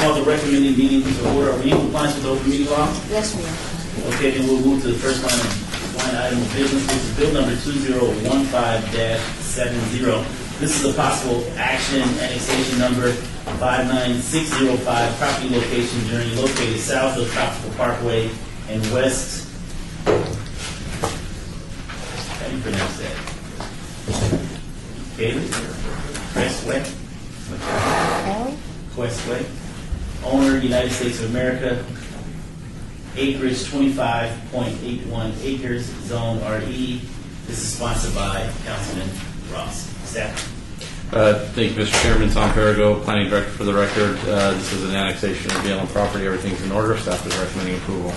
call the recommended meeting to order. Are we in compliance with the open meeting law? Yes, we are. Okay, then we'll move to the first line item of business, which is bill number 2015-70. This is a possible action, annexation number 59605, property location journey located south of Tropical Parkway and west. How do you pronounce that? Haley? Crestway? Questway. Owner, United States of America. Acreage 25.81 acres, zone RE. This is sponsored by Councilman Ross. Staff. Thank you, Mr. Chairman. Tom Perigo, Planning Director for the record. This is an annexation of BLM property. Everything's in order. Staff is recommending approval.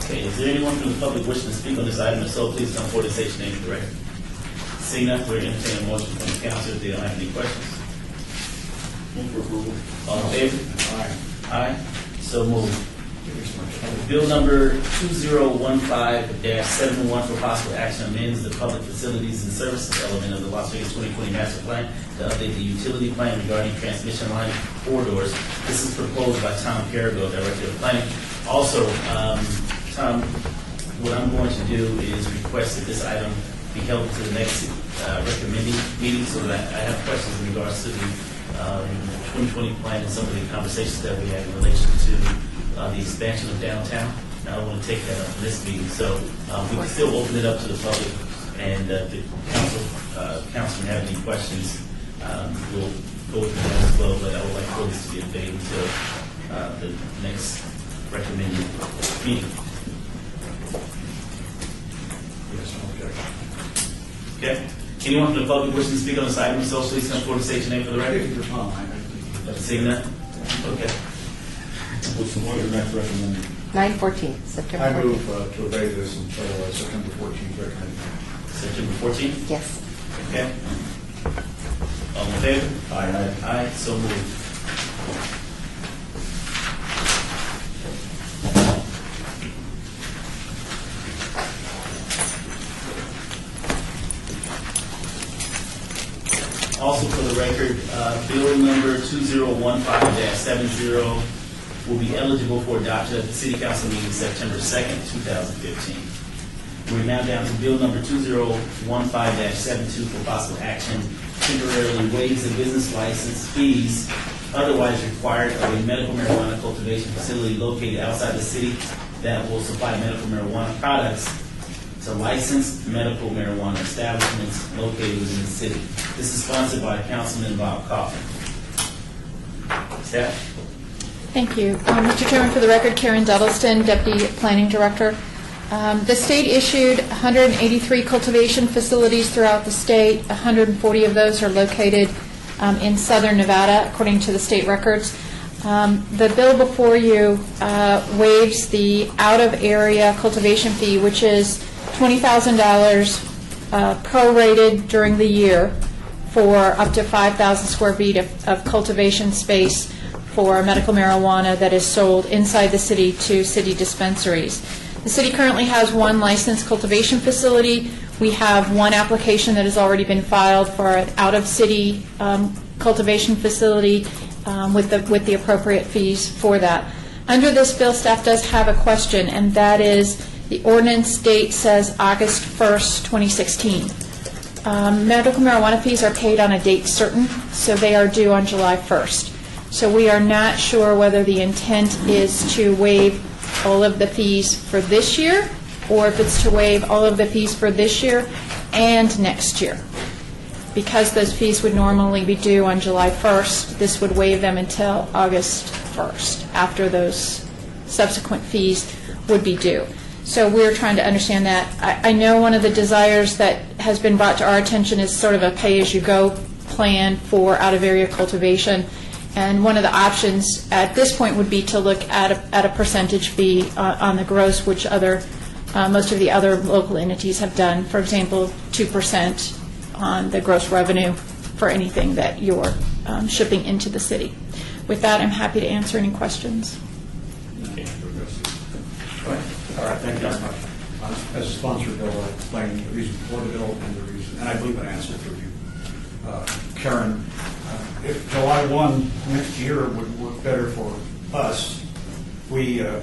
Okay, is there anyone from the public wishing to speak on this item? If so, please come forward and state your name for the record. Seeing none, we're entertaining a motion from the council if they don't have any questions. Move for approval. All in favor? Aye. Aye. So moved. Bill number 2015-71 for possible action amends the public facilities and services element of the Las Vegas 2020 master plan to update the utility plan regarding transmission line corridors. This is proposed by Tom Perigo, Director of Planning. Also, Tom, what I'm going to do is request that this item be held to the next recommending meeting so that I have questions in regards to the 2020 plan and some of the conversations that we had in relation to the expansion of downtown. I don't want to take that up in this meeting, so we can still open it up to the public, and the councilman have any questions, we'll go with that as well, but I would like for this to be debated until the next recommended meeting. Okay. Anyone from the public wishing to speak on this item, so please come forward and state your name for the record. Seeing that? Okay. What's the next recommended? 9/14, September I 14th. move to obey this until September 14th recommended. September 14th? Yes. Okay. All in favor? Aye. Aye, so moved. Also for the record, bill number 2015-70 will be eligible for adoption at the City Council meeting September 2nd, 2015. We're now down to bill number 2015-72 for possible action, temporarily waives the business license fees otherwise required of a medical marijuana cultivation facility located outside the city that will supply medical marijuana products to licensed medical marijuana establishments located within the city. This is sponsored by Councilman Bob Coffin. Staff? Thank you. Mr. Chairman, for the record, Karen Duddleston, Deputy Planning Director. The state issued 183 cultivation facilities throughout the state. 140 of those are located in southern Nevada, according to the state records. The bill before you waives the out-of-area cultivation fee, which is $20,000 prorated during the year for up to 5,000 square feet of cultivation space for medical marijuana that is sold inside the city to city dispensaries. The city currently has one licensed cultivation facility. We have one application that has already been filed for an out-of-city cultivation facility with the appropriate fees for that. Under this bill, staff does have a question, and that is the ordinance date says August 1st, 2016. Medical marijuana fees are paid on a date certain, so they are due on July 1st. So we are not sure whether the intent is to waive all of the fees for this year, or if it's to waive all of the fees for this year and next year. Because those fees would normally be due on July 1st, this would waive them until August 1st, after those subsequent fees would be due. So we're trying to understand that. I know one of the desires that has been brought to our attention is sort of a pay-as-you-go plan for out-of-area cultivation. And one of the options at this point would be to look at a percentage fee on the gross, which most of the other local entities have done. For example, 2% on the gross revenue for anything that you're shipping into the city. With that, I'm happy to answer any questions. Okay. All right, thank you very much. As a sponsor bill, I explained the reason for the bill and the reason, and I believe I answered for you. Karen, if July 1 next year would work better for us, I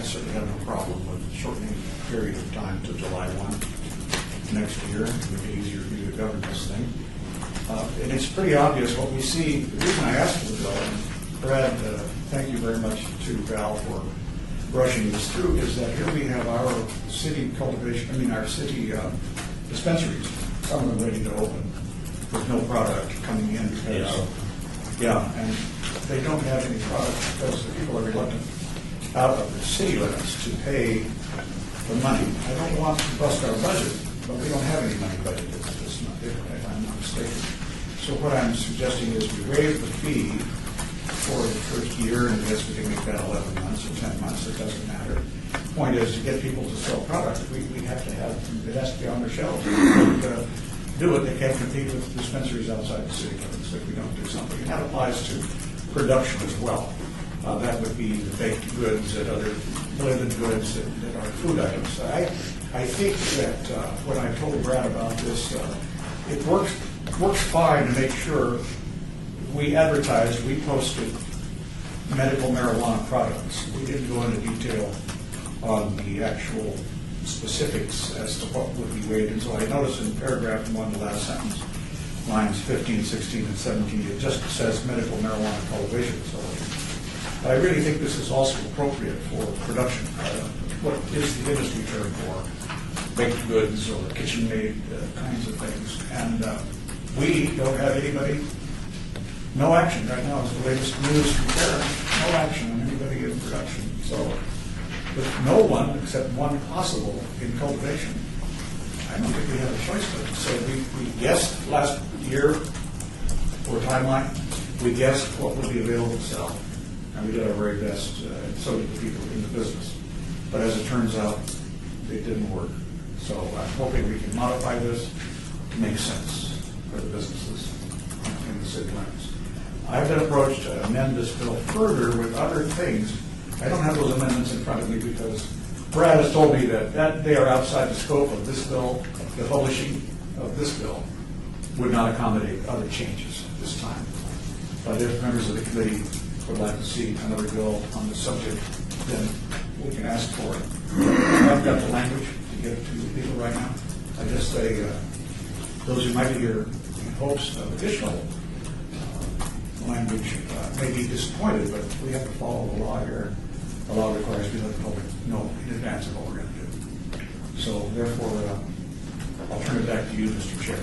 certainly have no problem with shortening the period of time to July 1 next year. It would be easier for you to govern this thing. And it's pretty obvious what we see. The reason I asked for the bill, and Brad, thank you very much to Val for rushing this through, is that here we have our city our city dispensaries, some of them ready to open with no product coming in because, and they don't have any product because the people are reluctant out of the city limits to pay the money. I don't want to bust our budget, but we don't have any money budgeted, if I'm not mistaken. So what I'm suggesting is we waive the fee for the first year, and I guess we can make that 11 months or 10 months, it doesn't matter. The point is, to get people to sell product, we have to have, it has to be on their shelves. To do it, they can't compete with dispensaries outside the city limits if we don't do something. And that applies to production as well. That would be the baked goods and other blended goods that are food items. I think that when I told Brad about this, it works fine to make sure we advertised, we posted medical marijuana products. We didn't go into detail on the actual specifics as to what would be weighed. And so I noticed in paragraph 1, the last sentence, lines 15, 16, and 17, it just says medical marijuana cultivation facility. But I really think this is also appropriate for production. What is the industry term for baked goods or kitchen-made kinds of things? And we don't have anybody. No action right now is the latest news from Karen. No action on anybody in production. So with no one except one possible in cultivation, I don't think we have a choice but. So we guessed last year for a timeline. We guessed what would be available to sell. And we did our very best, and so did the people in the business. But as it turns out, it didn't work. So I'm hoping we can modify this to make sense for the businesses in the city limits. I've been approached to amend this bill further with other things. I don't have those amendments in front of me because Brad has told me that they are outside the scope of this bill. The publishing of this bill would not accommodate other changes at this time. But if members of the committee would like to see another bill on the subject, then we can ask for it. I've got the language to give to the people right now. I just say those who might be here in hopes of additional language may be disappointed, but we have to follow the law here. The law requires we let the public know in advance of what we're going to do. So therefore, I'll turn it back to you, Mr. Chair.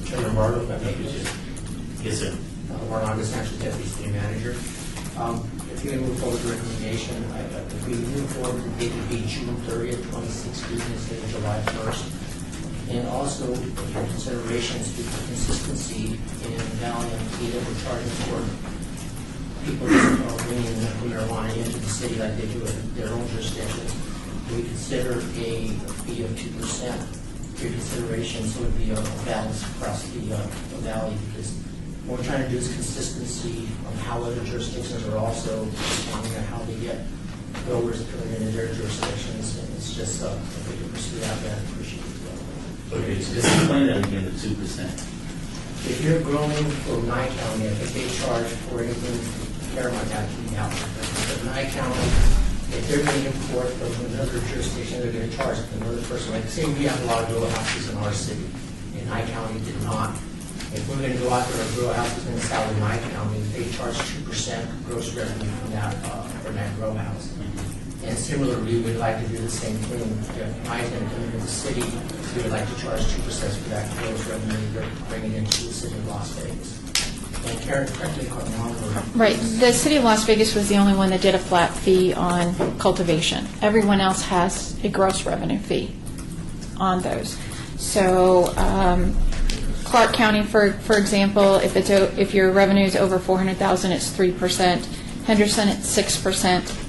Chairman Barlow, Yes, sir. Warren August, National Deputy City Manager. If you move forward with the recommendation, if we move forward, the date would be June 30th, 2016, instead of July 1st. And also, for considerations to consistency in Valley and Tita, we're charging for people bringing marijuana into the city like they do in their own jurisdictions. We consider a fee of 2% for consideration, so it would be a balance across the valley, because what we're trying to do is consistency on how other jurisdictions are also responding and how they get growers coming into their jurisdictions. And it's just, if we can pursue that, I appreciate it. Okay, just explain that again, the 2%. If you're growing for Nye County, I think they charge for anything from Paramount down to the outlet. But Nye County, if they're going to import from another jurisdiction, they're going to charge another person. Like, say we have a lot of grow houses in our city, and Nye County did not. If we're going to go out there and grow houses in the south of Nye County, they charge 2% gross revenue from that grow house. And similarly, we'd like to do the same thing. If Nye's going to come into the city, we would like to charge 2% for that gross revenue they're bringing into the city of Las Vegas. And Karen, correct me if I'm wrong. Right. The city of Las Vegas was the only one that did a flat fee on cultivation. Everyone else has a gross revenue fee on those. So Clark County, for example, if your revenue is over $400,000, it's 3%. Henderson, it's 6%.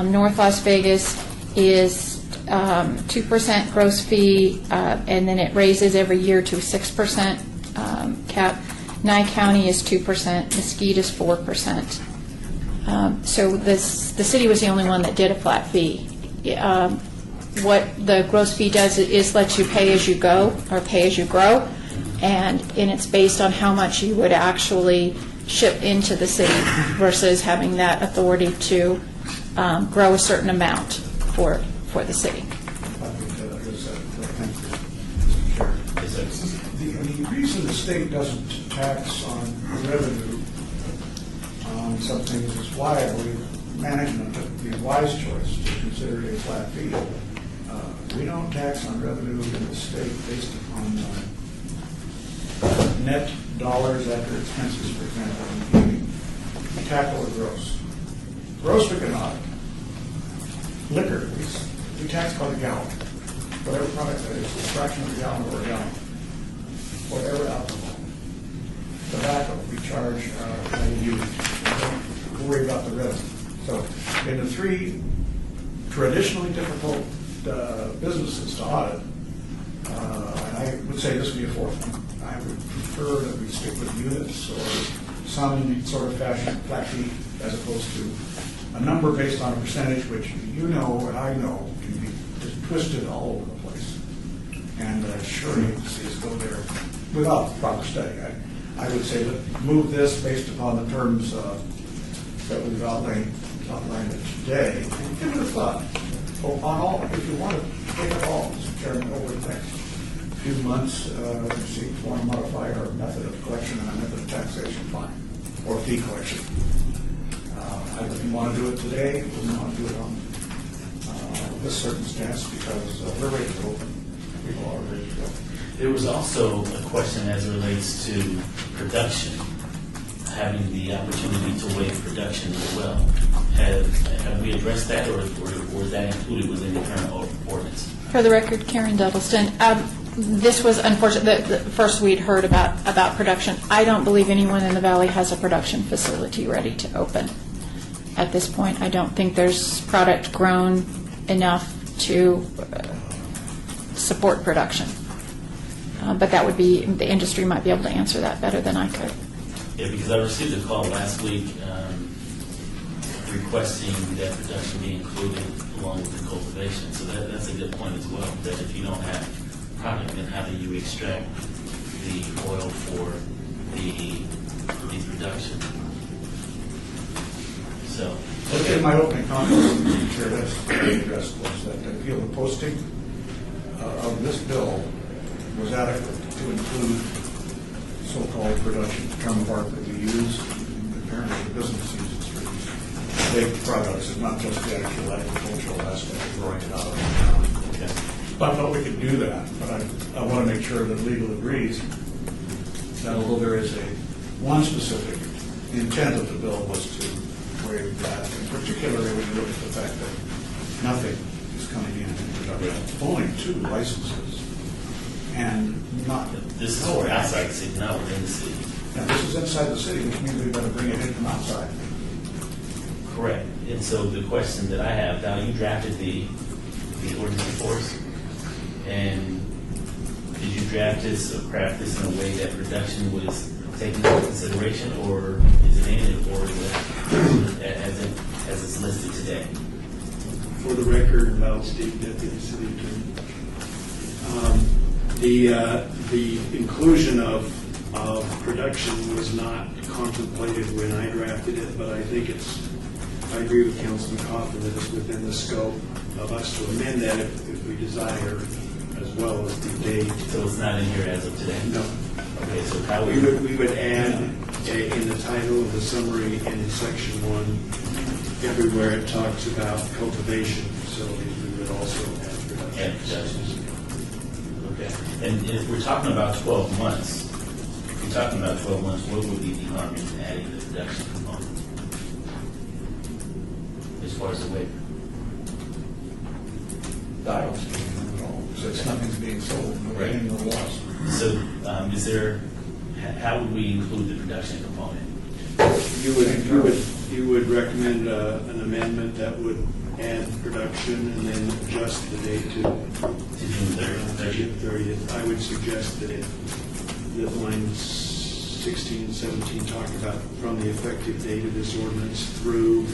North Las Vegas is 2% gross fee, and then it raises every year to 6% cap. Nye County is 2%. Mesquite is 4%. So the city was the only one that did a flat fee. What the gross fee does is lets you pay as you go or pay as you grow, and it's based on how much you would actually ship into the city versus having that authority to grow a certain amount for the city. I think that is, thank you, Mr. Chair. Yes, sir. The reason the state doesn't tax on revenue on some things is why I believe management took the wise choice to consider it a flat fee. We don't tax on revenue in the state based upon net dollars after expenses, for example. We tackle the gross. Gross we cannot. Liquor, we tax by the gallon. Whatever product that is, a fraction of a gallon or a gallon. Whatever alcohol. Tobacco, we charge by the unit. We don't worry about the revenue. So in the three traditionally difficult businesses to audit, and I would say this would be a fourth one, I would prefer that we stick with units or some sort of fashion, flat fee, as opposed to a number based on a percentage, which you know and I know can be just twisted all over the place. And sure, agencies go there without proper study. I would say that move this based upon the terms that we've outlined it today, and give it a thought. On all, if you want to take it all, Mr. Chairman, over the next few months, see if you want to modify our method of collection and our method of taxation, fine, or fee collection. If you want to do it today, we want to do it on this circumstance because we're ready to open. People are ready to go. There was also a question as it relates to production, having the opportunity to waive production as well. Have we addressed that, or is that included within the current ordinance? For the record, Karen Duddleston. This was unfortunate. The first we'd heard about production. I don't believe anyone in the Valley has a production facility ready to open at this point. I don't think there's product grown enough to support production. But that would be, the industry might be able to answer that better than I could. Yeah, because I received a call last week requesting that production be included along with the cultivation. So that's a good point as well, that if you don't have product, then how do you extract the oil for the production? So, In my opening comments, Mr. Chair, that's addressed was that I feel the posting of this bill was adequate to include so-called production, the term of art that we use, and apparently the business uses for these baked products, and not just the actual agricultural aspect of growing it out of the ground. okay. But we can do that, but I want to make sure that legal agrees that although there is one specific intent of the bill was to waive that, and particularly when you look at the fact that nothing is coming in production, only 2 licenses, and not. This is for outside the city, not within the city. Now, this is inside the city, which means we better bring it in from outside. Correct. And so the question that I have, now you drafted the ordinance for us, and did you draft this or craft this in a way that production was taken into consideration, or is it in it, or is it as it's listed today? For the record, Val Steve, Deputy City Attorney. The inclusion of production was not contemplated when I drafted it, but I think I agree with Councilman Coffin that it's within the scope of us to amend that if we desire, as well as the date. So it's not in here as of today? No. Okay, so how We would add in the title of the summary and in section 1, everywhere it talks about cultivation facilities, we would also add production. add production? Okay. And if we're talking about 12 months, if we're talking about 12 months, what would be the harm in adding the production component as far as the waiver? Dials, so it's nothing's being sold, no Right. gain, no loss. So how would we include the production component? You would recommend an amendment that would add production and then adjust the date to To June 30th? 30th. I would suggest that lines 16 and 17 talk about from the effective date of this ordinance through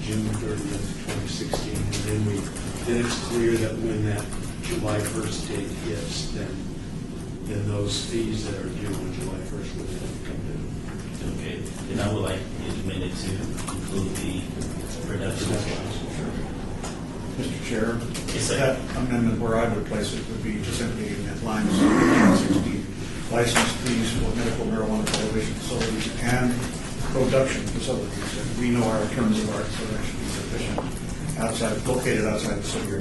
June 30th, 2016. And then it's clear that when that July 1st date hits, then those fees that are due on July 1st would then come due. Okay, then I would like it amended to include the production as well. Mr. Chair, Yes, sir. that amendment where I would place it would be just simply in that line 16, license fees for medical marijuana cultivation facilities and production facilities. And we know our terms of art, so that should be sufficient. Located outside the city, or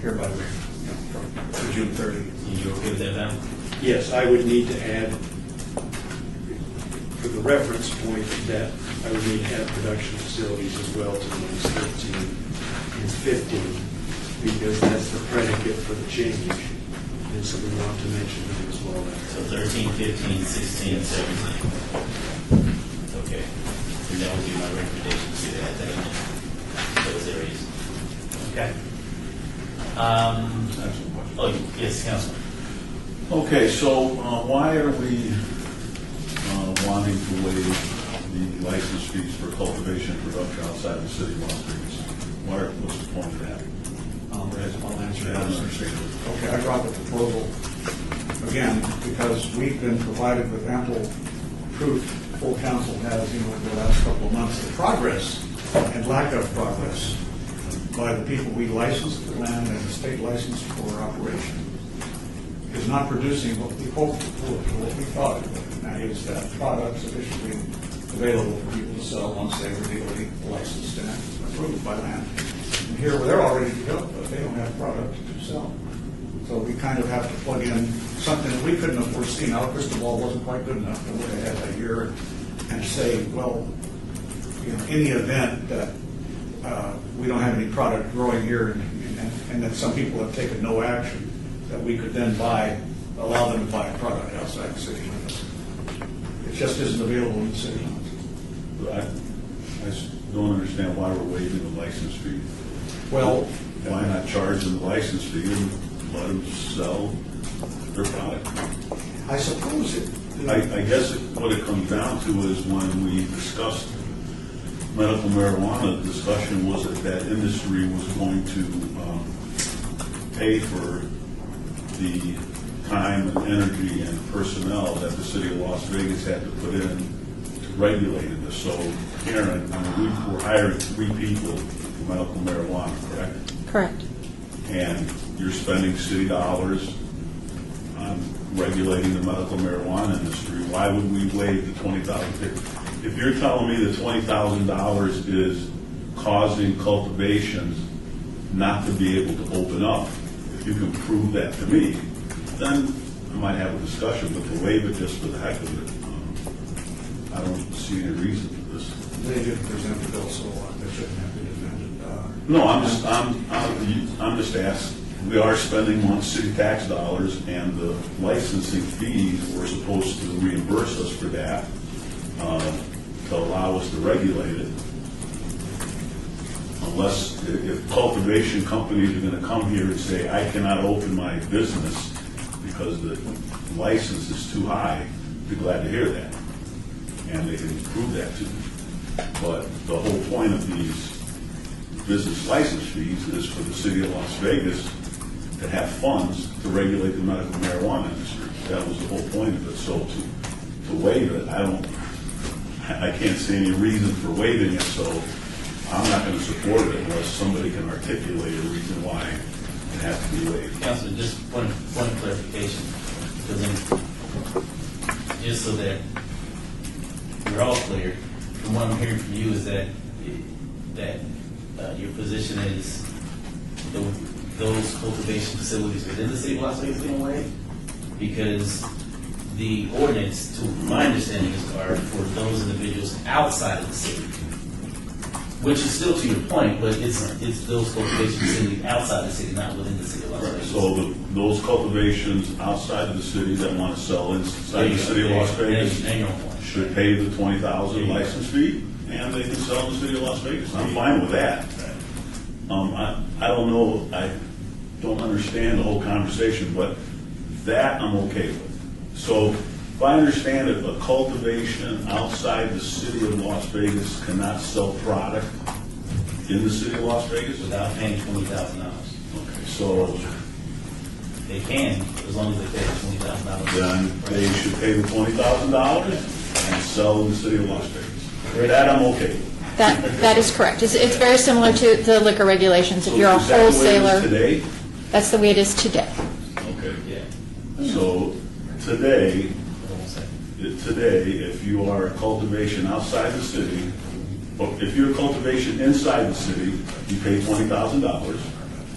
hereby from June 30. You okay with that, Val? Yes, I would need to add, for the reference point, that I would need to add production facilities as well to lines 13 and 15, because that's the predicate for the change. And so we want to mention them as well. So 13, 15, 16, and 17. Okay. And that would be my recommendation, to see that in those areas. Okay. Oh, yes, Councilman. Okay, so why are we wanting to waive the license fees for cultivation and production outside the city of Las Vegas? What's the point of that? I'll answer I that. don't understand. Okay, I brought the proposal again because we've been provided with ample proof, full council has, over the last couple of months, the progress and lack of progress by the people we licensed the land and the state licensed for operation is not producing what we hoped it would, or what we thought it would. And that is that product sufficiently available for people to sell once they were legally licensed and approved by land. And here, they're all ready to go, but they don't have product to sell. So we kind of have to plug in something that we couldn't have foreseen. Our crystal ball wasn't quite good enough to look ahead a year and say, well, in the event that we don't have any product growing here and that some people have taken no action, that we could then allow them to buy a product outside the city limits. It just isn't available in the city limits. But I just don't understand why we're waiving the license fee. Well, Why not charge them the license fee and let them sell their product? I suppose it. I guess what it comes down to is when we discussed medical marijuana, the discussion was that industry was going to pay for the time and energy and personnel that the city of Las Vegas had to put in to regulate this. So, Karen, we're hiring 3 people for medical marijuana, correct? Correct. And you're spending city dollars on regulating the medical marijuana industry. Why would we waive the $20,000? If you're telling me that $20,000 is causing cultivations not to be able to open up, if you can prove that to me, then I might have a discussion. But to waive it just for the heck of it, I don't see any reason for this. They didn't present the bill, so they shouldn't have been defended. No, I'm just asking. We are spending on city tax dollars, and the licensing fees, we're supposed to reimburse us for that to allow us to regulate it. Unless, if cultivation companies are going to come here and say, I cannot open my business because the license is too high, I'd be glad to hear that. And they can prove that to me. But the whole point of these business license fees is for the city of Las Vegas to have funds to regulate the medical marijuana industry. That was the whole point of it. So to waive it, I can't see any reason for waiving it, so I'm not going to support it unless somebody can articulate a reason why it has to be waived. Councilman, just one clarification, because then, just so that we're all clear, from what I'm hearing from you is that your position is those cultivation facilities within the city of Las Vegas being waived? Because the ordinance, to my understanding, are for those individuals outside of the city, which is still to your point, but it's those cultivation facilities outside the city, not within the city of Las Vegas. So those cultivations outside of the city that want to sell inside the city of Las Vegas should pay the $20,000 license fee, and they can sell in the city of Las Vegas. I'm fine with that. I don't know, I don't understand the whole conversation, but that I'm okay with. So if I understand it, a cultivation outside the city of Las Vegas cannot sell product in the city of Las Vegas? Without paying $20,000. Okay, so They can, as long as they pay $20,000. then they should pay the $20,000? and sell in the city of Las Vegas. That I'm okay with. That is correct. It's very similar to the liquor regulations. If you're a Is that the way it is wholesaler, today? that's the way it is today. Okay. Yeah. So today, if you are a cultivation outside the city, or if you're a cultivation inside the city, you pay $20,000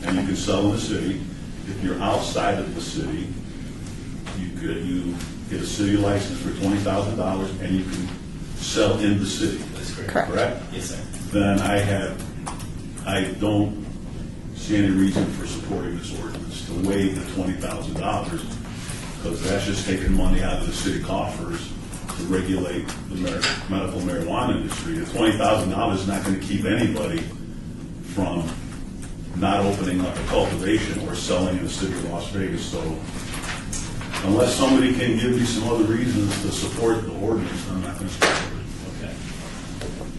and you can sell in the city. If you're outside of the city, you get a city license for $20,000 and you can sell in the city. That's correct. Correct. Correct? Yes, sir. Then I don't see any reason for supporting this ordinance to waive the $20,000, because that's just taking money out of the city coffers to regulate the medical marijuana industry. The $20,000 is not going to keep anybody from not opening up a cultivation or selling in the city of Las Vegas. So unless somebody can give me some other reasons to support the ordinance, I'm not going to support it. Okay.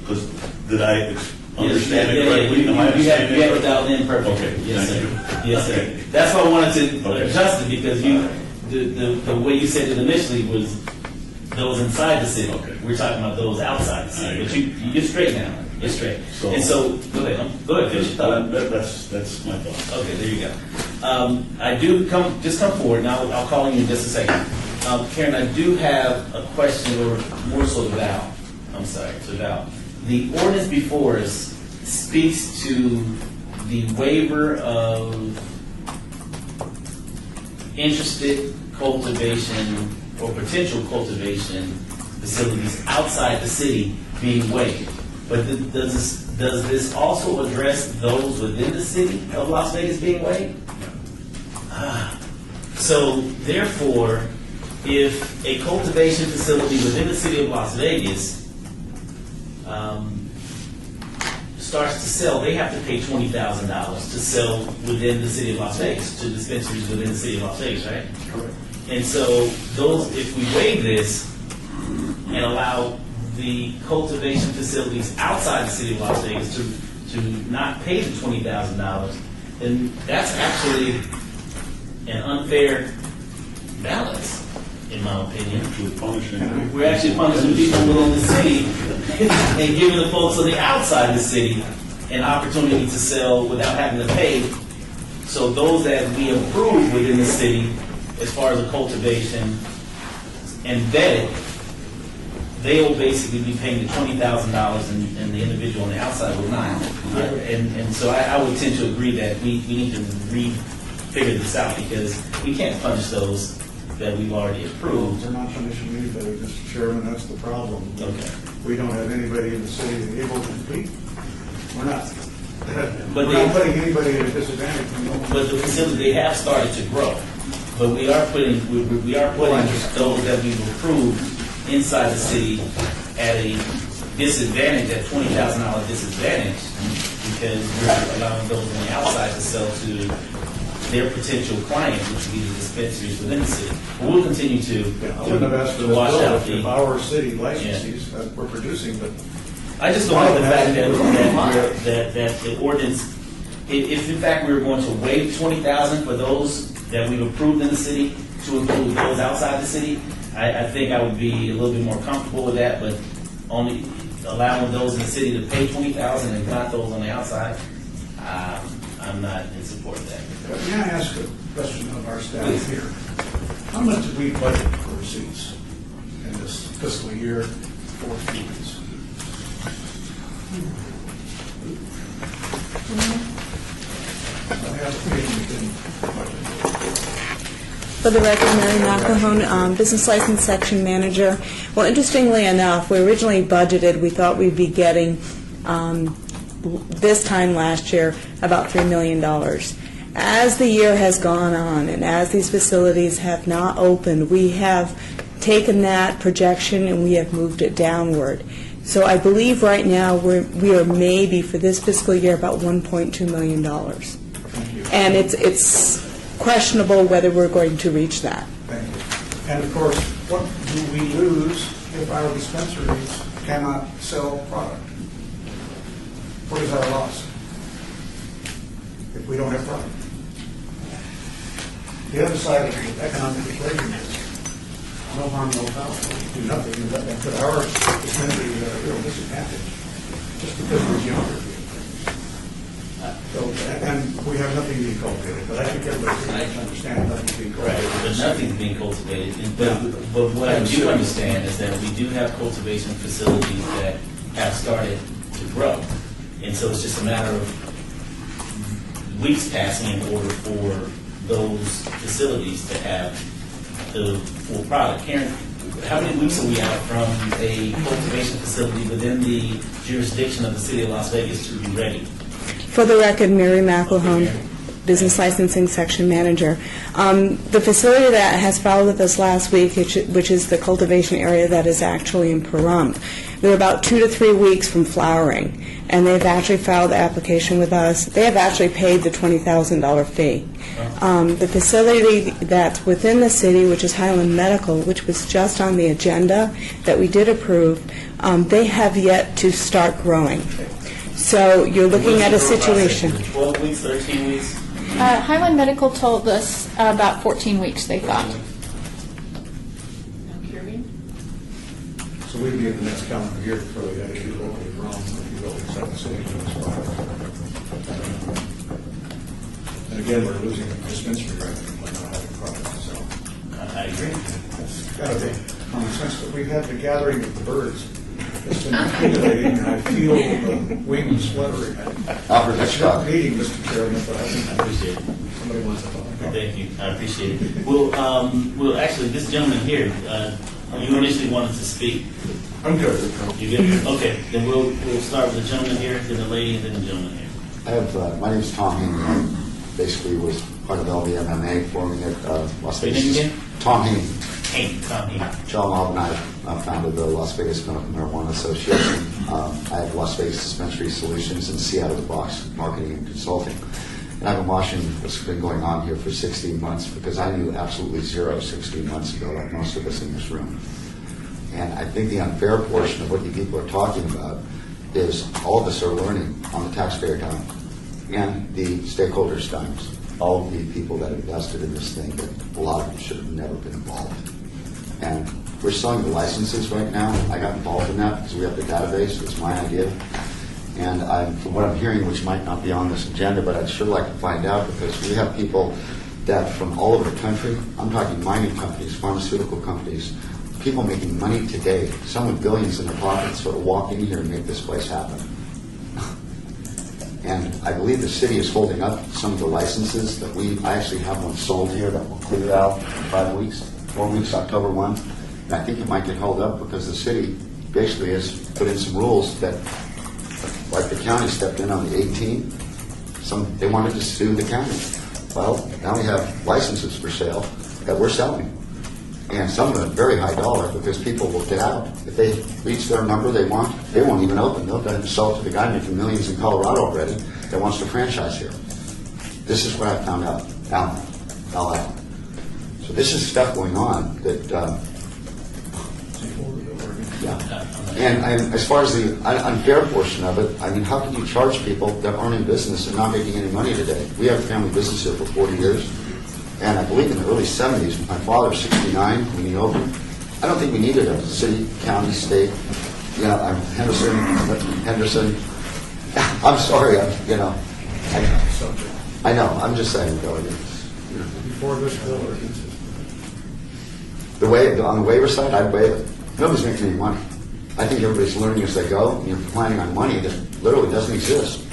Because did I understand it correctly? You Am I have understanding it it correctly? dialed in perfectly. Okay, Yes, thank sir. you. Yes, Okay. sir. That's why I wanted to Okay. adjust it, because the way you said it initially was those inside the city. Okay. We're talking about those outside the city. Right. But you get straight now. Get straight. So- And so, go ahead, finish your thought. That's my thought. Okay, there you go. I do come forward, and I'll call you in just a second. Karen, I do have a question, or more so to Val. I'm sorry, to Val. The ordinance before us speaks to the waiver of interested cultivation or potential cultivation facilities outside the city being waived. But does this also address those within the city of Las Vegas being waived? So therefore, if a cultivation facility within the city of Las Vegas starts to sell, they have to pay $20,000 to sell within the city of Las Vegas, to dispensaries within the city of Las Vegas, right? Correct. And so if we waive this and allow the cultivation facilities outside the city of Las Vegas to not pay the $20,000, then that's actually an unfair balance, in my opinion. We're punishing. We're actually punishing people within the city and giving the folks on the outside the city an opportunity to sell without having to pay. So those that we approve within the city, as far as the cultivation and vetted, they will basically be paying the $20,000 and the individual on the outside will not. And so I would tend to agree that we need to figure this out, because we can't punish those that we've already approved. We're not punishing anybody, Mr. Chairman, that's the problem. Okay. We don't have anybody in the city able to compete. We're not. But We're not putting anybody at a disadvantage. But the facility, they have started to grow. But we are putting those that we've approved inside the city at a disadvantage, at $20,000 disadvantage, because we're allowing those on the outside to sell to their potential clients, which would be the dispensaries within the city. But we'll continue I wouldn't have asked for to this wash bill out if the. our city licensees were producing, but I just don't like the fact that the ordinance, if in fact we were going to waive $20,000 for those that we've approved in the city to include those outside the city, I think I would be a little bit more comfortable with that, but only allowing those in the city to pay $20,000 and not those on the outside, I'm not in support of that. may I ask a question of our staff Please. here? How much did we budget for receipts in this fiscal year for fees? I have a feeling we didn't budget. For the record, Mary McMahon, Business License Section Manager. Well, interestingly enough, we originally budgeted, we thought we'd be getting, this time last year, about $3 million. As the year has gone on and as these facilities have not opened, we have taken that projection and we have moved it downward. So I believe right now we are maybe for this fiscal year about $1.2 million. Thank you. And it's questionable whether we're going to reach that. Thank you. And of course, what do we lose if our dispensaries cannot sell product? What is our loss if we don't have product? The other side of the economic equation is no harm, no foul. Do nothing and let them put our dispensary at a real disadvantage just because of geography. So, and we have nothing being cultivated, but I think everybody can understand nothing being Right, cultivated. but nothing's being cultivated. But what I do understand is that we do have cultivation facilities that have started to grow. And so it's just a matter of weeks passing in order for those facilities to have the full product. Karen, how many weeks are we out from a cultivation facility within the jurisdiction of the city of Las Vegas to be ready? For the record, Mary McElhone, Business Licensing Section Manager. The facility that has filed with us last week, which is the cultivation area that is actually in Pahrump, they're about 2 to 3 weeks from flowering, and they've actually filed the application with us. They have actually paid the $20,000 fee. The facility that's within the city, which is Highland Medical, which was just on the agenda that we did approve, they have yet to start growing. So you're looking at a situation. 12 weeks, 13 weeks? Highland Medical told us about 14 weeks, they thought. So we'd be in the next calendar year before we had to do locally grown, if you will, except the city to this product. And again, we're losing the dispensary revenue by not having product, so. I agree. It's got to be common sense, but we've had the gathering of the birds. It's been accumulating, and I feel the wings fluttering. Albert It's Hitchcock. not meeting, Mr. Chairman, but I I think appreciate it. somebody wants to talk. Thank you. I appreciate it. Well, actually, this gentleman here, you initially wanted to speak. I'm good. You good? Okay, then we'll start with the gentleman here, then the lady, and then the gentleman here. I have, my name's Tom Haney. I basically was part of LVMMA, forming it, Las Your name Vegas. again? Tom Haney. Hey, Tom here. John Lobb and I founded the Las Vegas Medical Marijuana Association. I have Las Vegas Dispensary Solutions and Seattle the Box Marketing and Consulting. And I've been watching what's been going on here for 16 months because I knew absolutely zero 16 months ago, like most of us in this room. And I think the unfair portion of what you people are talking about is all of us are learning on the taxpayer dime and the stakeholders' dimes. All of the people that invested in this thing, that a lot of them should have never been involved. And we're selling the licenses right now. I got involved in that because we have the database. It's my idea. And from what I'm hearing, which might not be on this agenda, but I'd sure like to find out because we have people that from all over the country, I'm talking mining companies, pharmaceutical companies, people making money today, some with billions in their pockets, sort of walk in here and make this place happen. And I believe the city is holding up some of the licenses that I actually have one sold here that will clear out in 4 weeks, October 1. And I think it might get held up because the city basically has put in some rules that, like the county stepped in on the 18th, they wanted to sue the county. Well, now we have licenses for sale that we're selling. And some of them are very high dollar because people will get out. If they reach their number they want, they won't even open. They'll go sell it to the guy making millions in Colorado already that wants to franchise here. This is what I found out down LA. So this is stuff going on that, yeah. And as far as the unfair portion of it, I mean, how can you charge people that aren't in business and not making any money today? We have a family business here for 40 years. And I believe in the early 70s, my father was 69 when he opened. I don't think we needed a city, county, state. Yeah, I'm Henderson. I'm sorry, I know. I'm just saying, though. Before this bill or against it? On the waiver side, I'd waive it. Nobody's making any money. I think everybody's learning as they go, and you're planning on money that literally doesn't exist.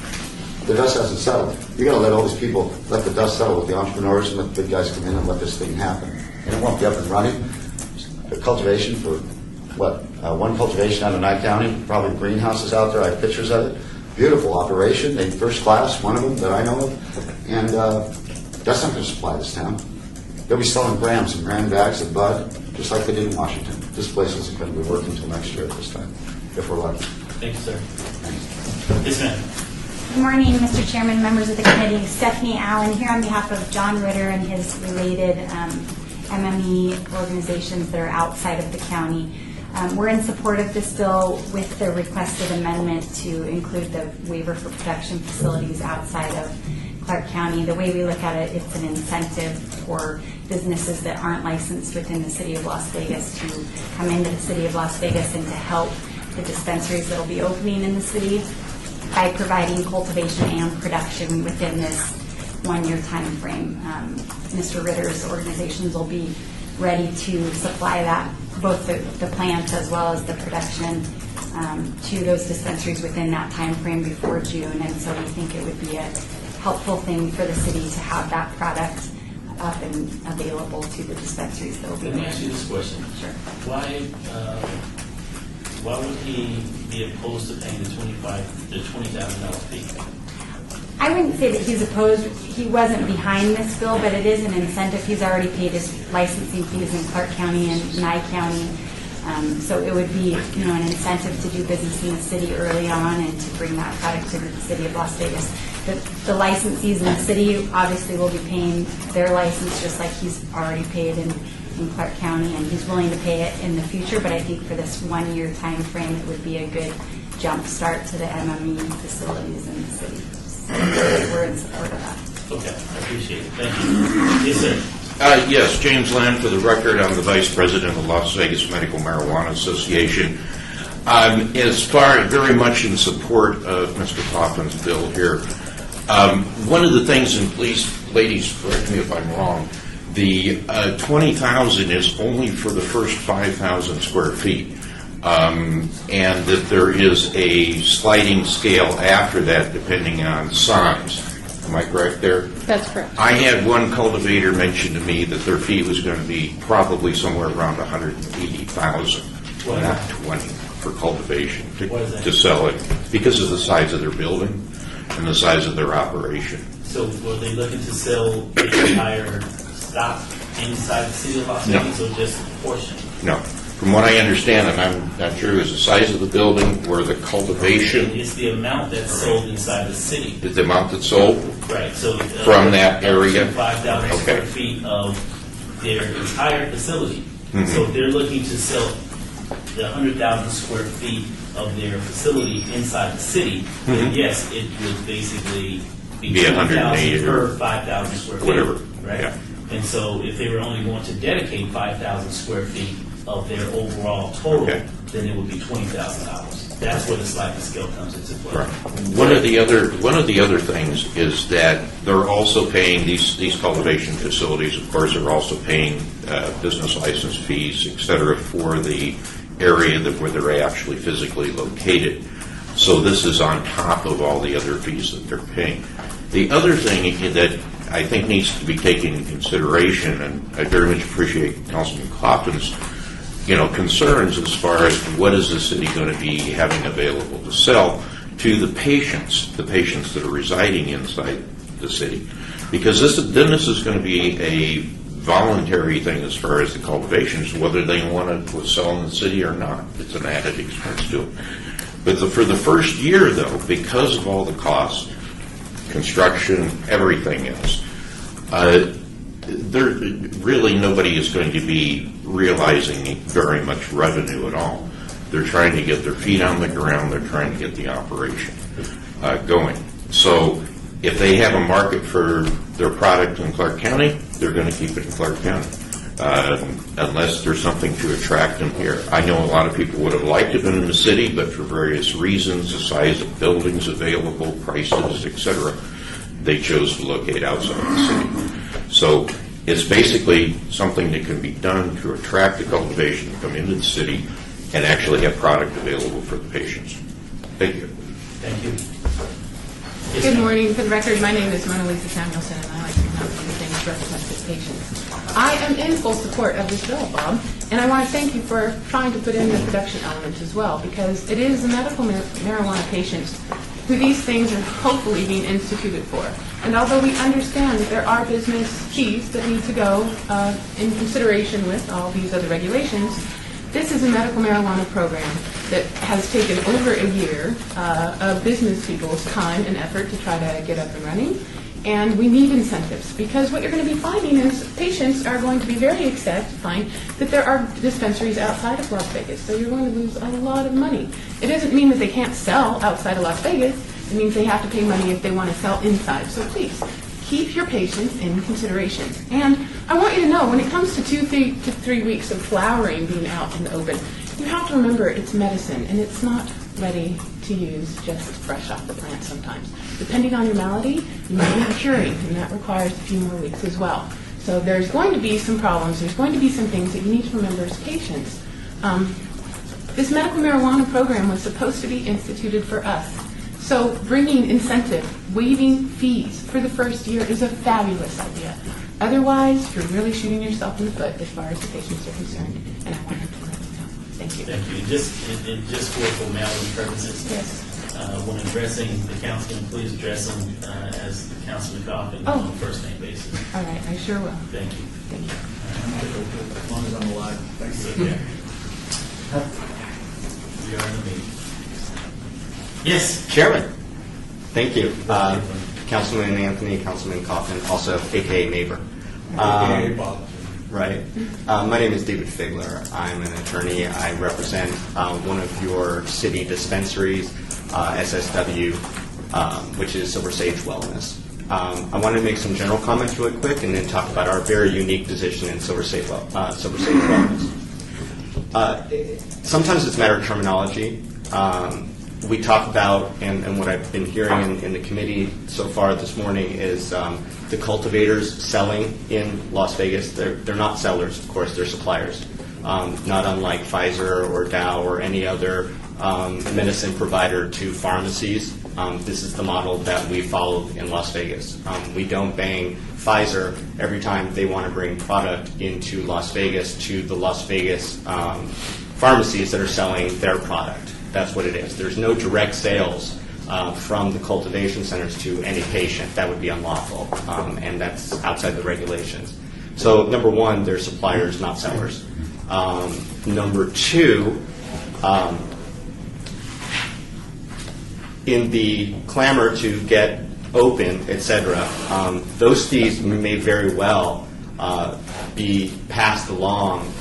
The dust hasn't settled. You got to let all these people let the dust settle with the entrepreneurs and let the big guys come in and let this thing happen. And it won't be up and running. The cultivation for one cultivation out of Nye County, probably greenhouses out there. I have pictures of it. Beautiful operation. They first class, one of them that I know of. And that's not going to supply this town. They'll be selling grams and gram bags of bud, just like they did in Washington. This place isn't going to be working until next year at this time, if we're lucky. Thank you, sir. Thanks. Yes, ma'am. Good morning, Mr. Chairman, members of the committee. Stephanie Allen here on behalf of John Ritter and his related MME organizations that are outside of the county. We're in support of this bill with the requested amendment to include the waiver for production facilities outside of Clark County. The way we look at it, it's an incentive for businesses that aren't licensed within the city of Las Vegas to come into the city of Las Vegas and to help the dispensaries that will be opening in the city by providing cultivation and production within this one-year time frame. Mr. Ritter's organizations will be ready to supply that, both the plant as well as the production, to those dispensaries within that time frame before June. And so we think it would be a helpful thing for the city to have that product up and available to the dispensaries that will be Let me there. ask you this question. Sure. Why would he be opposed to paying the $20,000 fee? I wouldn't say that he's opposed. He wasn't behind this bill, but it is an incentive. He's already paid his licensing fees in Clark County and Nye County. So it would be, an incentive to do business in the city early on and to bring that product to the city of Las Vegas. The licensees in the city obviously will be paying their license just like he's already paid in Clark County, and he's willing to pay it in the future. But I think for this one-year time frame, it would be a good jump start to the MME facilities in the city. So we're in support of that. Okay, I appreciate it. Thank you. Yes, sir. Yes, James Land for the record. I'm the Vice President of the Las Vegas Medical Marijuana Association. Very much in support of Mr. Coffin's bill here. One of the things, and please, ladies, correct me if I'm wrong, the 20,000 is only for the first 5,000 square feet, and that there is a sliding scale after that depending on size. Am I correct there? That's correct. I had one cultivator mention to me that their fee was going to be probably somewhere around $180,000, not 20, for cultivation to sell it because of the size of their building and the size of their operation. So were they looking to sell the entire stock inside the city of Las Vegas, or just a portion? No. From what I understand, and I'm not sure, is the size of the building where the cultivation, It's the amount that's sold inside the city. is the amount that's sold? Right, so. From that area? 5,000 Okay. square feet of their entire facility. Mhm. So if they're looking to sell the 100,000 square feet of their facility inside the city, then Mhm. yes, it would basically be Be 180 $20,000 per 5,000 square feet. Whatever, Right? yeah. And so if they were only going to dedicate 5,000 square feet of their overall total, Okay. then it would be $20,000. That's where the sliding scale comes into play. Right. One of the other things is that they're also paying these cultivation facilities. Of course, are also paying business license fees, et cetera, for the area where they're actually physically located. So this is on top of all the other fees that they're paying. The other thing that I think needs to be taken into consideration, and I very much appreciate Councilman Coffin's concerns as far as what is the city going to be having available to sell to the patients that are residing inside the city. Because this is going to be a voluntary thing as far as the cultivations, whether they want to sell in the city or not. It's an added expense to them. But for the first year, though, because of all the costs, construction, everything else, really nobody is going to be realizing very much revenue at all. They're trying to get their feet on the ground. They're trying to get the operation going. So if they have a market for their product in Clark County, they're going to keep it in Clark County, unless there's something to attract them here. I know a lot of people would have liked it in the city, but for various reasons, the size of buildings available, prices, etc., they chose to locate outside the city. So it's basically something that can be done to attract the cultivation to come into the city and actually have product available for the patients. Thank you. Thank you. Yes, Good ma'am. morning. For the record, my name is Mona Lisa Samuelson, and I like to pronounce these things representative patients. I am in full support of this bill, Bob, and I want to thank you for trying to put in the production element as well, because it is the medical marijuana patients who these things are hopefully being instituted for. And although we understand that there are business fees that need to go in consideration with all these other regulations, this is a medical marijuana program that has taken over a year of business people's time and effort to try to get up and running. And we need incentives, because what you're going to be finding is patients are going to be very upset to find that there are dispensaries outside of Las Vegas, so you're going to lose a lot of money. It doesn't mean that they can't sell outside of Las Vegas. It means they have to pay money if they want to sell inside. So please, keep your patients in consideration. And I want you to know, when it comes to 2 to 3 weeks of flowering being out in the open, you have to remember it's medicine, and it's not ready to use just fresh off the plant sometimes. Depending on your malady, you may need curing, and that requires a few more weeks as well. So there's going to be some problems. There's going to be some things that you need to remember as patients. This medical marijuana program was supposed to be instituted for us. So bringing incentive, waiving fees for the first year is a fabulous idea. Otherwise, you're really shooting yourself in the foot as far as the patients are concerned. And I wanted to let you know. Thank you. Thank you. Just for formality purposes, Yes. when addressing the councilman, please address him as Councilman Coffin on a first name basis. All right, I sure will. Thank you. Thank you. As long as I'm alive. Thanks. Okay. We are in the meeting. Yes. Chairman, thank you. Councilman Anthony, Councilman Coffin, also AKA neighbor. Right. My name is David Figler. I'm an attorney. I represent one of your city dispensaries, SSW, which is Silver Sage Wellness. I want to make some general comments really quick and then talk about our very unique position in Silver Sage Wellness. Sometimes it's a matter of terminology. We talk about, and what I've been hearing in the committee so far this morning is the cultivators selling in Las Vegas. They're not sellers, of course, they're suppliers. Not unlike Pfizer or Dow or any other medicine provider to pharmacies. This is the model that we follow in Las Vegas. We don't bang Pfizer every time they want to bring product into Las Vegas to the Las Vegas pharmacies that are selling their product. That's what it is. There's no direct sales from the cultivation centers to any patient. That would be unlawful, and that's outside the regulations. So, number one, they're suppliers, not sellers. Number two, in the clamor to get open, etc., those fees may very well be passed along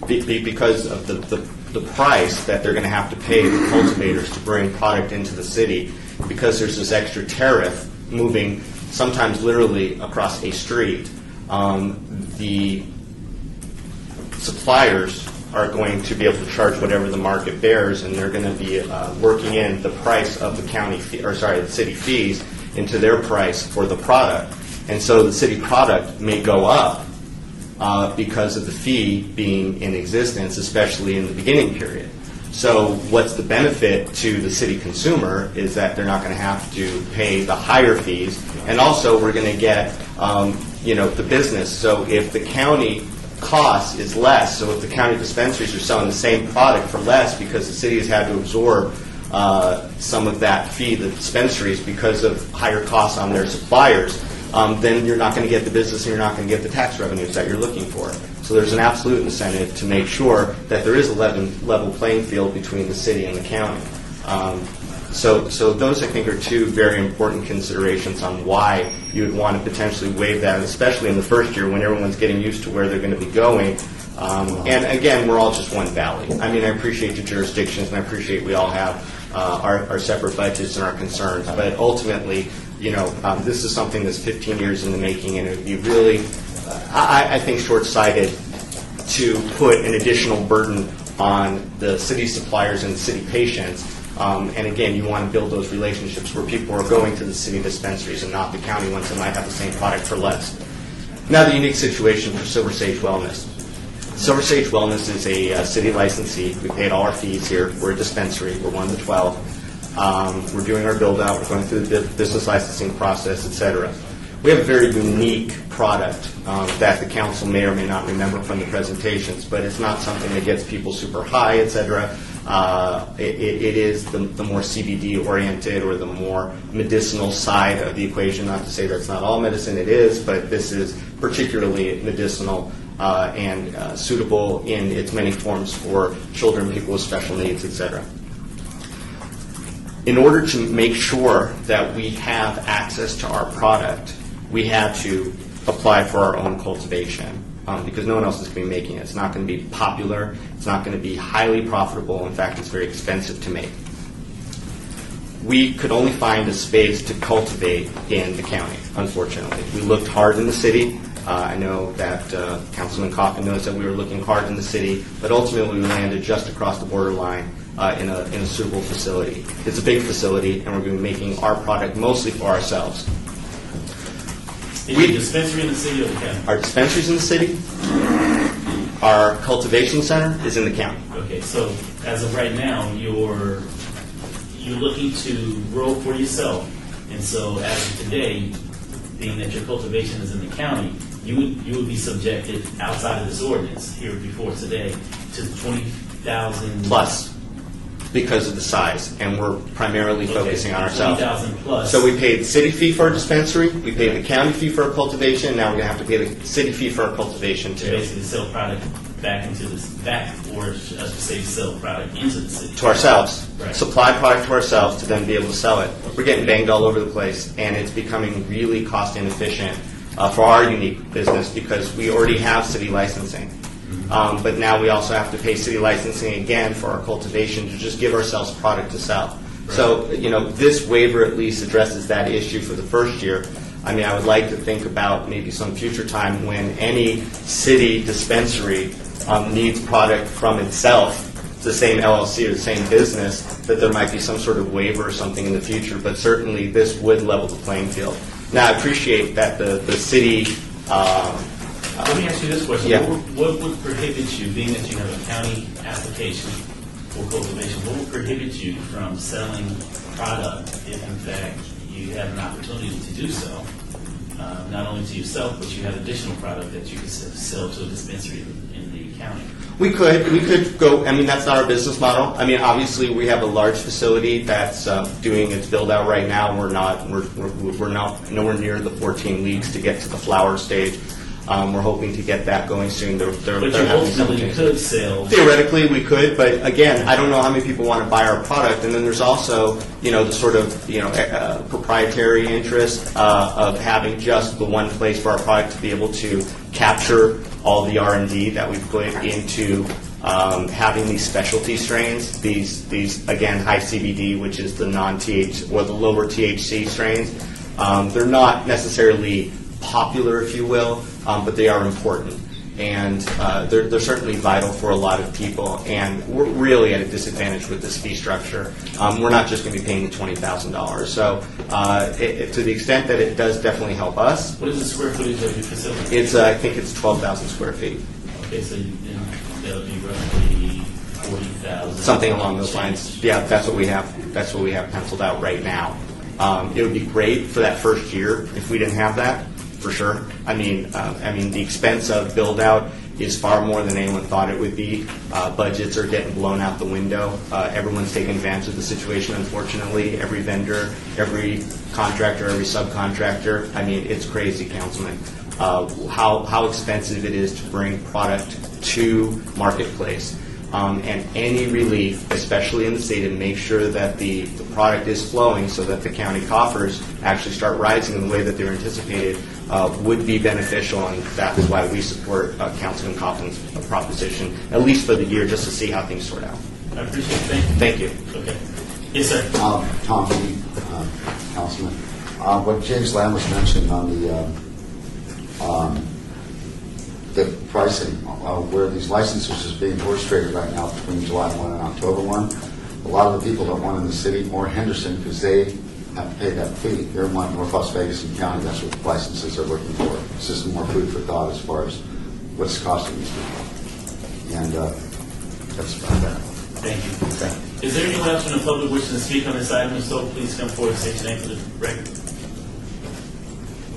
because of the price that they're going to have to pay the cultivators to bring product into the city, because there's this extra tariff moving sometimes literally across a street. The suppliers are going to be able to charge whatever the market bears, and they're going to be working in the price of the the city fees into their price for the product. And so the city product may go up because of the fee being in existence, especially in the beginning period. So what's the benefit to the city consumer is that they're not going to have to pay the higher fees, and also we're going to get the business. So if the county cost is less, so if the county dispensaries are selling the same product for less because the city has had to absorb some of that fee, the dispensaries, because of higher costs on their suppliers, then you're not going to get the business and you're not going to get the tax revenues that you're looking for. So there's an absolute incentive to make sure that there is a level playing field between the city and the county. So those, I think, are two very important considerations on why you would want to potentially waive that, especially in the first year when everyone's getting used to where they're going to be going. And again, we're all just one valley. I mean, I appreciate the jurisdictions, and I appreciate we all have our separate budgets and our concerns, but ultimately, this is something that's 15 years in the making, and it would be really, I think, short-sighted to put an additional burden on the city suppliers and the city patients. And again, you want to build those relationships where people are going to the city dispensaries and not the county ones that might have the same product for less. Now, the unique situation for Silver Sage Wellness. Silver Sage Wellness is a city licensee. We paid all our fees here. We're a dispensary. We're 1 to 12. We're doing our build-out. We're going through the business licensing process, et cetera. We have a very unique product that the council may or may not remember from the presentations, but it's not something that gets people super high, et cetera. It is the more CBD-oriented or the more medicinal side of the equation. Not to say that's not all medicine, it is, but this is particularly medicinal and suitable in its many forms for children, people with special needs, etc. In order to make sure that we have access to our product, we had to apply for our own cultivation because no one else is going to be making it. It's not going to be popular. It's not going to be highly profitable. In fact, it's very expensive to make. we could only find a space to cultivate in the county, unfortunately. We looked hard in the city. I know that Councilman Coffin knows that we were looking hard in the city, but ultimately we landed just across the borderline in a suitable facility. It's a big facility, and we're going to be making our product mostly for ourselves. Is your dispensary in the city or the county? Our dispensary's in the city. Our cultivation center is in the county. Okay, so as of right now, you're looking to grow for yourself, and so as of today, being that your cultivation is in the county, you would be subjected outside of this ordinance here before today to 20,000 Plus, because of the size, and we're primarily focusing on ourselves. 20,000 plus. So we paid the city fee for our dispensary, we paid the county fee for our cultivation, now we're going to have to pay the city fee for our cultivation to too. basically sell product back into this or I should say sell product into the city. To ourselves, Right. supply product to ourselves to then be able to sell it. We're getting banged all over the place, and it's becoming really cost inefficient for our unique business because we already have city licensing. But now we also have to pay city licensing again for our cultivation to just give ourselves product to sell. So, this waiver at least addresses that issue for the first year. I mean, I would like to think about maybe some future time when any city dispensary needs product from itself, the same LLC or the same business, that there might be some sort of waiver or something in the future, but certainly this would level the playing field. Now, I appreciate that the city... Let me ask you this question. Yeah. What would prohibit you, being that you have a county application for cultivation, what would prohibit you from selling product if in fact you have an opportunity to do so? Not only to yourself, but you have additional product that you could sell to a dispensary in the county. We could go, I mean, that's not our business model. I mean, obviously, we have a large facility that's doing its build-out right now. We're not nowhere near the 14 leagues to get to the flower stage. We're hoping to get that going soon. But you ultimately could sell. Theoretically, we could, but again, I don't know how many people want to buy our product. And then there's also, the sort of, proprietary interest of having just the one place for our product to be able to capture all the R&D that we put into having these specialty strains. These again, high CBD, which is the non-THC or the lower THC strains. They're not necessarily popular, if you will, but they are important. And they're certainly vital for a lot of people. And we're really at a disadvantage with this fee structure. We're not just going to be paying the $20,000. So to the extent that it does definitely help us. What is the square footage of your facility? I think it's 12,000 square feet. Okay, so that would be roughly 40,000. Something along those lines. Yeah, that's what we have. That's what we have penciled out right now. It would be great for that first year if we didn't have that. For sure. I mean, the expense of build out is far more than anyone thought it would be. Budgets are getting blown out the window. Everyone's taking advantage of the situation, unfortunately. Every vendor, every contractor, every subcontractor. I mean, it's crazy, Councilman. How expensive it is to bring product to marketplace. And any relief, especially in the state, and make sure that the product is flowing so that the county coffers actually start rising in the way that they're anticipated, would be beneficial, and that is why we support Councilman Coffin's proposition, at least for the year, just to see how things sort out. I appreciate it. Thank you. Thank you. Okay. Yes, sir. Tom Lee, Councilman. What James Lamb was mentioning on the pricing, where these licenses are being orchestrated right now between July 1 and October 1, a lot of the people that want in the city, or Henderson, because they have to pay that fee, they're wanting North Las Vegas and County. That's what the licenses are looking for. It's just more food for thought as far as what's costing these people. And that's about that. Thank you. Is there anyone else from the public wishing to speak on this item? If so, please come forward and state your name for the record.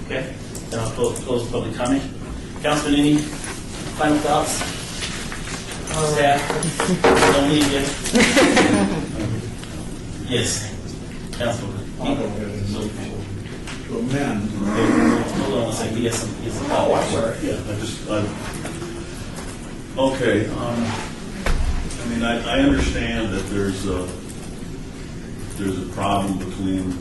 Okay. Then I'll close public comment. Councilman, any final thoughts? Staff? Don't leave yet. Yes. Councilman. I'll go ahead and to amend. Hold on one second. He has some. Oh, I'm sorry. Yeah, okay. I mean, I understand that there's a problem between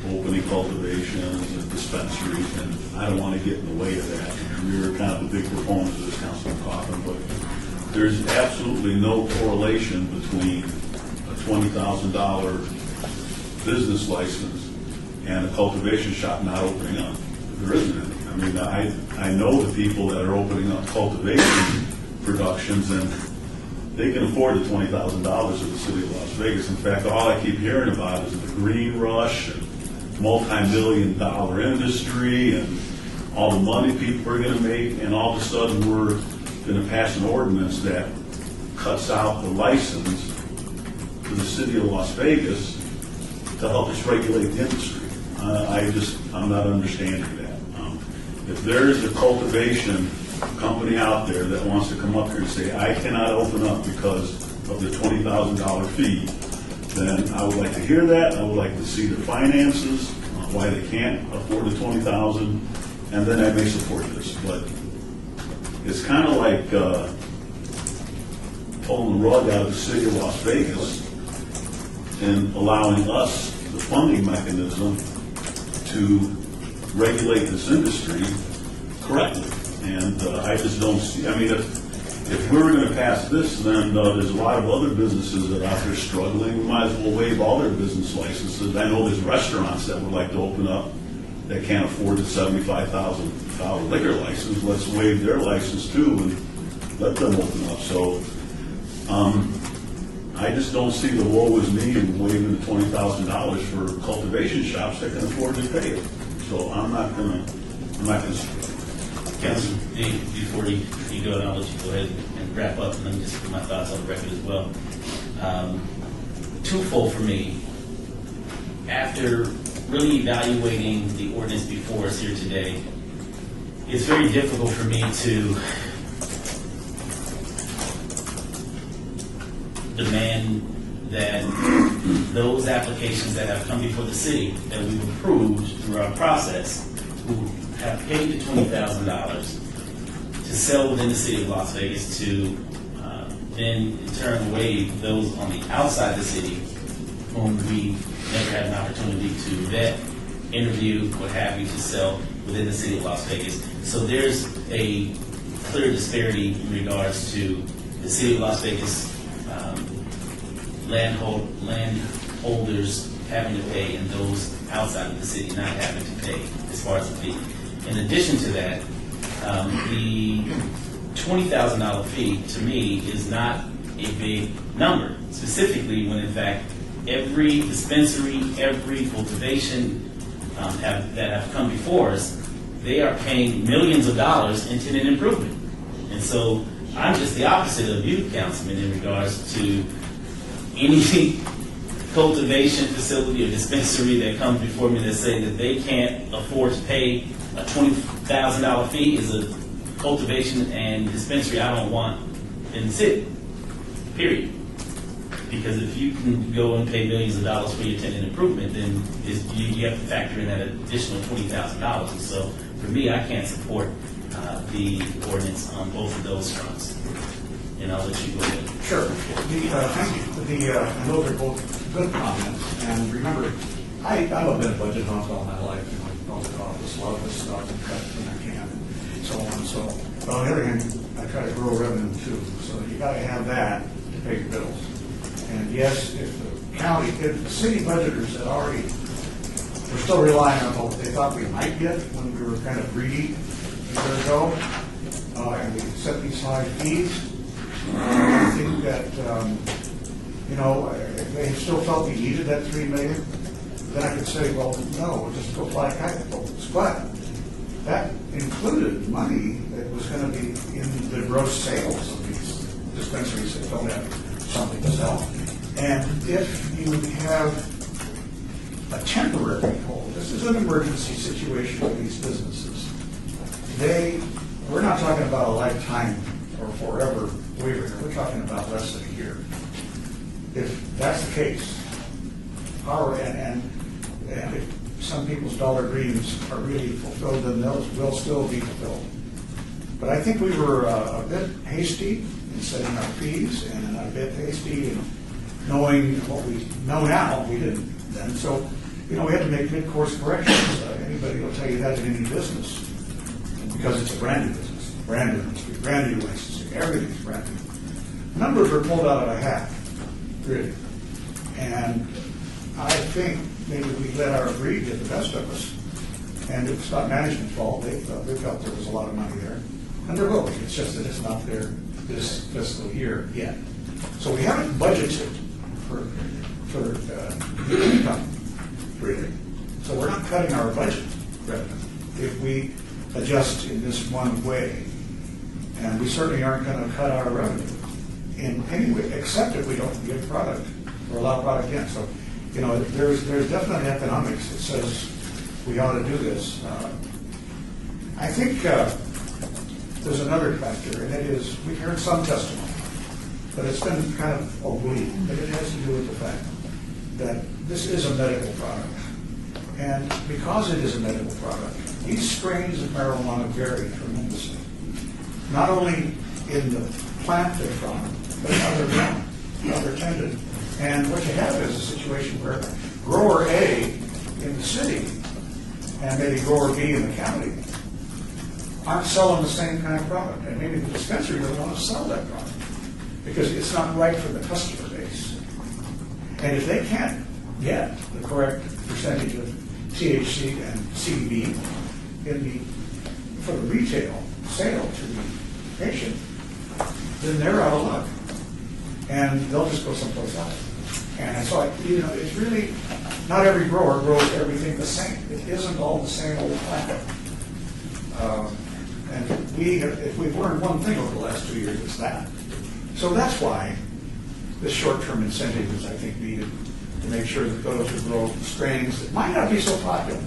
opening cultivations and dispensaries, and I don't want to get in the way of that. And we were kind of a big proponent of this, Councilman Coffin, but there's absolutely no correlation between a $20,000 business license and a cultivation shop not opening up. There isn't any. I mean, I know the people that are opening up cultivation productions, and they can afford the $20,000 of the city of Las Vegas. In fact, all I keep hearing about is the green rush and multi-million-dollar industry and all the money people are going to make, and all of a sudden we're going to pass an ordinance that cuts out the license to the city of Las Vegas to help us regulate the industry. I'm not understanding that. If there is a cultivation company out there that wants to come up here and say, I cannot open up because of the $20,000 fee, then I would like to hear that. I would like to see the finances, why they can't afford the $20,000, and then I may support this. But it's kind of like pulling the rug out of the city of Las Vegas and allowing us the funding mechanism to regulate this industry correctly. And I just don't see, I mean, if we were going to pass this, then there's a lot of other businesses that are out there struggling. We might as well waive all their business licenses. I know there's restaurants that would like to open up that can't afford the $75,000 liquor license. Let's waive their license too and let them open up. So I just don't see the woe is me in waiving the $20,000 for cultivation shops that can afford to pay it. So I'm not gonna Councilman, before you go, and I'll let you go ahead and wrap up, and let me just put my thoughts on the record as well. Twofold for me. After really evaluating the ordinance before us here today, it's very difficult for me to demand that those applications that have come before the city that we've approved through our process, who have paid the $20,000 to sell within the city of Las Vegas, to then in turn waive those on the outside the city whom we never had an opportunity to vet, interview, what have you, to sell within the city of Las Vegas. So there's a clear disparity in regards to the city of Las Vegas landholders having to pay and those outside of the city not having to pay as far as the fee. In addition to that, the $20,000 fee to me is not a big number, specifically when in fact every dispensary, every cultivation that have come before us, they are paying millions of dollars into an improvement. And so I'm just the opposite of you, Councilman, in regards to any cultivation facility or dispensary that comes before me that say that they can't afford to pay a $20,000 fee is a cultivation and dispensary I don't want in the city, period. Because if you can go and pay millions of dollars for your tenant improvement, then you have to factor in that additional $20,000. And so for me, I can't support the ordinance on both of those fronts. And I'll let you go ahead. Sure. Thank you. I know they're both good comments. And remember, I've been a budget honk all my life. You know, I've built office, love this stuff, and cut when I can, and so on and so on. But on the other hand, I try to grow revenue too. So you got to have that to pay your bills. And yes, if the city budgeters had already, were still relying on what they thought we might get when we were kind of greedy a year ago, and we set these high fees, I think that, if they still felt we needed that $3 million, then I could say, well, no, we'll just go fly kite boats. But that included money that was going to be in the gross sales of these dispensaries that don't have something to sell. And if you have a temporary hold, this is an emergency situation for these businesses. We're not talking about a lifetime or forever waiver. We're talking about less than a year. If that's the case, and if some people's dollar dreams are really fulfilled, then those will still be fulfilled. But I think we were a bit hasty in setting our fees, and a bit hasty in knowing what we know now. We didn't then. So, we had to make mid-course corrections. Anybody will tell you that in any business, because it's a brand new business, brand new industry, brand new licensing, everything's brand new. Numbers are pulled out of a hat, really. And I think maybe we let our greed get the best of us. And it's not management's fault. They felt there was a lot of money there. And there will be. It's just that it's not there this fiscal year yet. So we haven't budgeted for income, really. So we're not cutting our budget revenue if we adjust in this one way. And we certainly aren't going to cut our revenue in any way, except if we don't give product or allow product in. So, you know, there's definitely economics that says we ought to do this. I think there's another factor, and it is, we've heard some testimony, but it's been kind of oblique, but it has to do with the fact that this is a medical product. And because it is a medical product, these strains of marijuana vary tremendously. Not only in the plant they're from, but how they're grown, how they're tended. And what you have is a situation where grower A in the city and maybe grower B in the county aren't selling the same kind of product. And maybe the dispensary doesn't want to sell that product because it's not right for the customer base. And if they can't get the correct percentage of THC and CBD for the retail sale to the patient, then they're out of luck. And they'll just go someplace else. And so, it's really, not every grower grows everything the same. It isn't all the same old plant. And if we've learned one thing over the last 2 years, it's that. So that's why this short-term incentive is, I think, needed to make sure that those who grow strains that might not be so popular,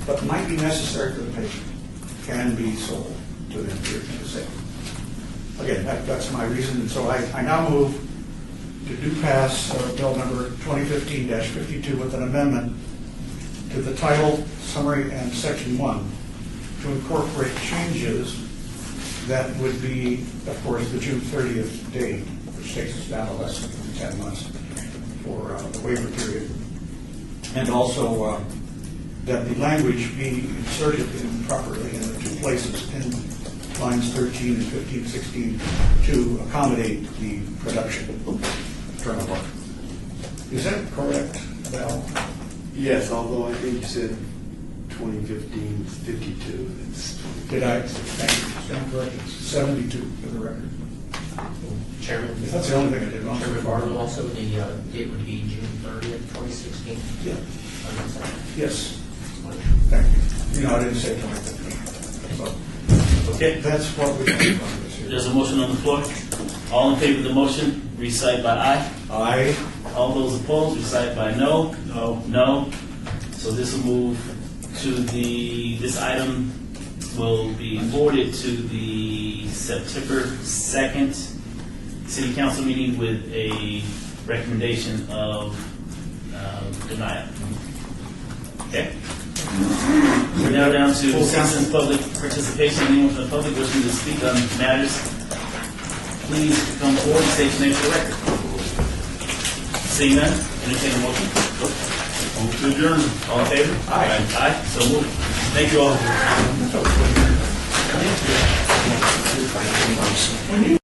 but might be necessary for the patient, can be sold to them here in the state. Again, that's my reason, and so I now move to do pass bill number 2015-52 with an amendment to the title, summary, and section 1 to incorporate changes that would be, of course, the June 30th date, which takes us down to less than 10 months for the waiver period. And also that the language be inserted properly in the two places in lines 13 and 15, 16 to accommodate the production turnover. Is that correct, Val? Yes, although I think you said 2015 52. Did I? Thank you. Stand corrected. 72 for the record. Chairman? If that's the only thing I did wrong. Chairman Barlow, also the date would be June 30th, 2016? Yeah. Okay. Yes. Thank you. I didn't say 2015. So, Okay. that's what we have on this here. There's a motion on the floor. All in favor of the motion, recite by aye. Aye. All those opposed, recite by no. No. No. So this will move to this item will be forwarded to the September 2nd City Council meeting with a recommendation of denial. Okay? We're now down to citizens' public participation. Anyone from the public wishing to speak on matters, please come forward and state your name for the record. Seeing none, entertain a motion. Move to adjourn. All in favor? Aye. Aye. So moved. Thank you all.